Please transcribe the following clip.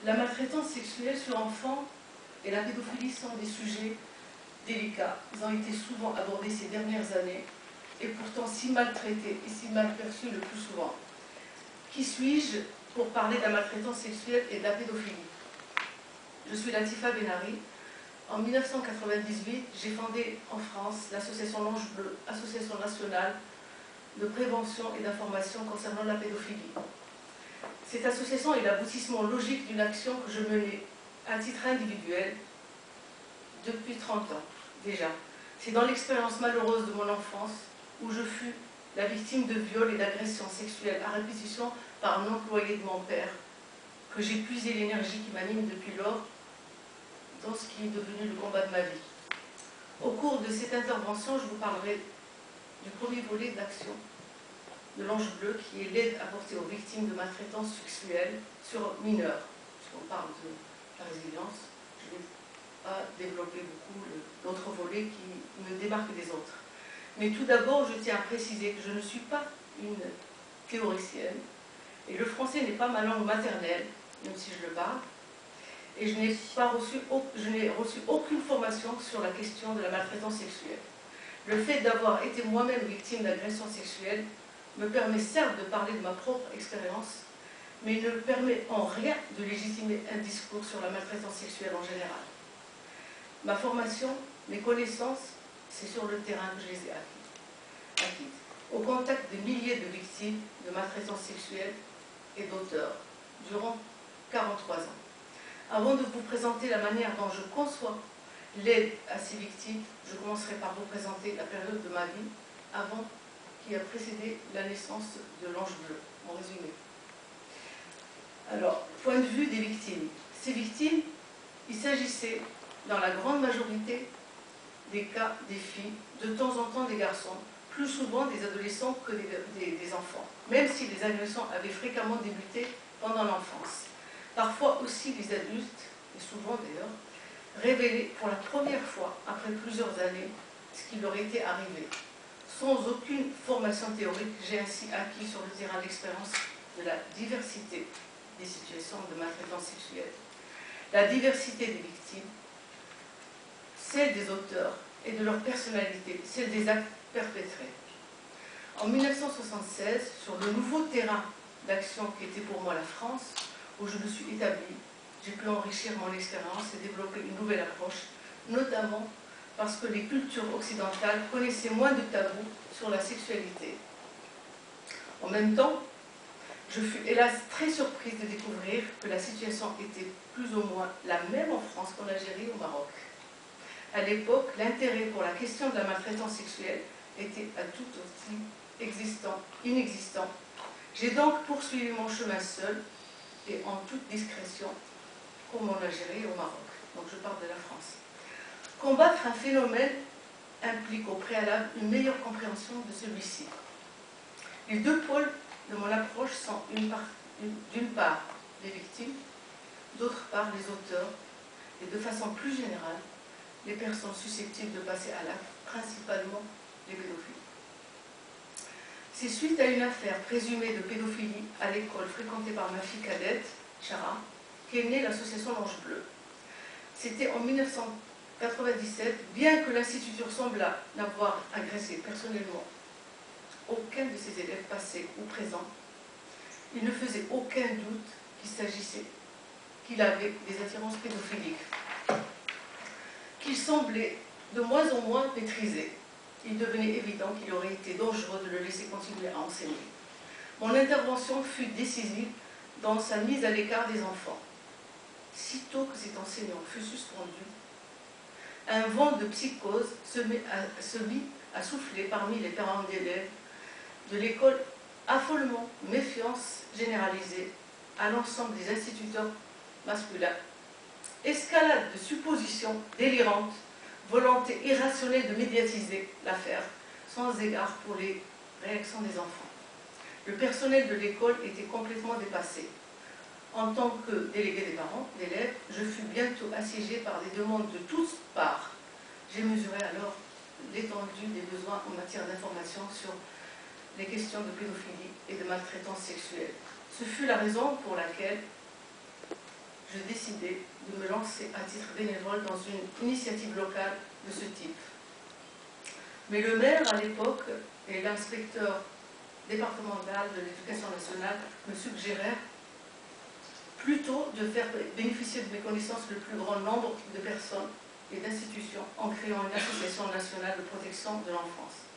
La maltraitance sexuelle sur enfants et la pédophilie sont des sujets délicats. Ils ont été souvent abordés ces dernières années et pourtant si maltraités et si mal perçus le plus souvent. Qui suis-je pour parler de la maltraitance sexuelle et de la pédophilie? Je suis Latifa Benari. En 1998, j'ai fondé en France l'association L'Ange Bleu, association nationale de prévention et d'information concernant la pédophilie. Cette association est l'aboutissement logique d'une action que je menais à titre individuel depuis 30 ans déjà. C'est dans l'expérience malheureuse de mon enfance où je fus la victime de viols et d'agressions sexuelles à répétition par un employé de mon père que j'ai puisé l'énergie qui m'anime depuis lors dans ce qui est devenu le combat de ma vie. Au cours de cette intervention, je vous parlerai du premier volet d'action de l'Ange Bleu, qui est l'aide apportée aux victimes de maltraitance sexuelle sur mineurs. Puisqu'on parle de la résilience, je ne vais pas développer beaucoup l'autre volet qui me démarque des autres. Mais tout d'abord, je tiens à préciser que je ne suis pas une théoricienne, et le français n'est pas ma langue maternelle, même si je le parle, et je n'ai reçu aucune formation sur la question de la maltraitance sexuelle. Le fait d'avoir été moi-même victime d'agressions sexuelles me permet certes de parler de ma propre expérience, mais ne permet en rien de légitimer un discours sur la maltraitance sexuelle en général. Ma formation, mes connaissances, c'est sur le terrain que je les ai acquises, au contact de milliers de victimes de maltraitance sexuelle et d'auteurs, durant 43 ans. Avant de vous présenter la manière dont je conçois l'aide à ces victimes, je commencerai par vous présenter la période de ma vie avant qui a précédé la naissance de l'Ange Bleu, en résumé. Alors, point de vue des victimes. Ces victimes, il s'agissait, dans la grande majorité des cas, des filles, de temps en temps des garçons, plus souvent des adolescents que des enfants, même si les agressions avaient fréquemment débuté pendant l'enfance. Parfois aussi les adultes, et souvent d'ailleurs, révélaient pour la première fois, après plusieurs années, ce qui leur était arrivé. Sans aucune formation théorique, j'ai ainsi acquis sur le terrain l'expérience de la diversité des situations de maltraitance sexuelle, la diversité des victimes, celle des auteurs et de leur personnalité, celle des actes perpétrés. En 1976, sur le nouveau terrain d'action qui était pour moi la France, où je me suis établie, j'ai pu enrichir mon expérience et développer une nouvelle approche, notamment parce que les cultures occidentales connaissaient moins de tabous sur la sexualité. En même temps, je fus hélas très surprise de découvrir que la situation était plus ou moins la même en France qu'en Algérie ou au Maroc. À l'époque, l'intérêt pour la question de la maltraitance sexuelle était à tout aussi inexistant. J'ai donc poursuivi mon chemin seul et en toute discrétion, comme en Algérie et au Maroc. Donc je parle de la France. Combattre un phénomène implique au préalable une meilleure compréhension de celui-ci. Les deux pôles de mon approche sont d'une part les victimes, d'autre part les auteurs, et de façon plus générale, les personnes susceptibles de passer à l'acte, principalement les pédophiles. C'est suite à une affaire présumée de pédophilie à l'école fréquentée par ma fille cadette, Chara, qu'est née l'association L'Ange Bleu. C'était en 1997, bien que l'instituteur sembla n'avoir agressé personnellement aucun de ses élèves passés ou présents, il ne faisait aucun doute qu'il avait des attirances pédophiliques, qu'il semblait de moins en moins maîtriser. Il devenait évident qu'il aurait été dangereux de le laisser continuer à enseigner. Mon intervention fut décisive dans sa mise à l'écart des enfants. Sitôt que cet enseignant fut suspendu, un vent de psychose se mit à souffler parmi les parents d'élèves de l'école, affolement, méfiance généralisée à l'ensemble des instituteurs masculins, escalade de suppositions délirantes, volonté irrationnelle de médiatiser l'affaire, sans égard pour les réactions des enfants. Le personnel de l'école était complètement dépassé. En tant que délégué des parents, d'élèves, je fus bientôt assiégée par des demandes de toutes parts. J'ai mesuré alors l'étendue des besoins en matière d'information sur les questions de pédophilie et de maltraitance sexuelle. Ce fut la raison pour laquelle j'ai décidé de me lancer à titre bénévole dans une initiative locale de ce type. Mais le maire à l'époque et l'inspecteur départemental de l'éducation nationale me suggérèrent plutôt de faire bénéficier de mes connaissances le plus grand nombre de personnes et d'institutions en créant une association nationale de protection de l'enfance.